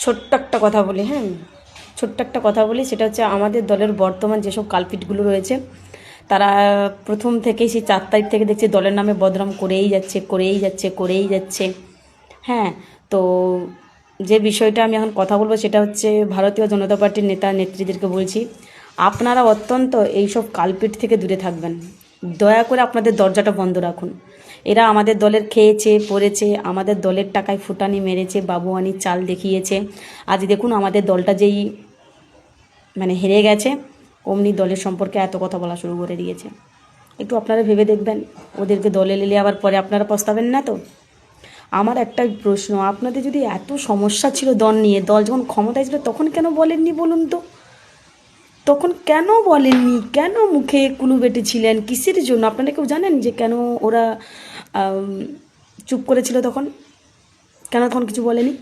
ছোট্ট একটা কথা বলি, হ্যাঁ, ছোট্ট একটা কথা বলি, সেটা হচ্ছে আমাদের দলের বর্তমান যেসব কালপিটগুলো রয়েছে তারা প্রথম থেকেই সেই 4 তারিখ থেকে দেখছি দলের নামে বদনাম করেই যাচ্ছে। হ্যাঁ, তো যে বিষয়টা আমি এখন কথা বলবো সেটা হচ্ছে ভারতীয় জনতা পার্টির নেতা নেত্রীদেরকে বলছি, আপনারা অত্যন্ত এইসব কালপিট থেকে দূরে থাকবেন। দয়া করে আপনাদের দরজাটা বন্ধ রাখুন। এরা আমাদের দলের খেয়েছে পড়েছে, আমাদের দলের টাকায় ফুটানি মেরেছে, বাবুয়ানির চাল দেখিয়েছে। আজ দেখুন আমাদের দলটা যেই হেরে গেছে, অমনি দলের সম্পর্কে এত কথা বলা শুরু করে দিয়েছে। একটু আপনারা ভেবে দেখবেন, ওদেরকে দলে নিলে আবার পরে আপনারা পস্তাবেন না তো? আমার একটাই প্রশ্ন, আপনাদের যদি এত সমস্যা ছিল দল নিয়ে, দল যখন ক্ষমতায় ছিল তখন কেন বলেননি বলুন তো? তখন কেন বলেননি? কেন মুখে কুলু বেটেছিলেন? কিসের জন্য? আপনারা কেউ জানেন যে কেন ওরা চুপ করেছিল তখন? কেন তখন কিছু বলেনি?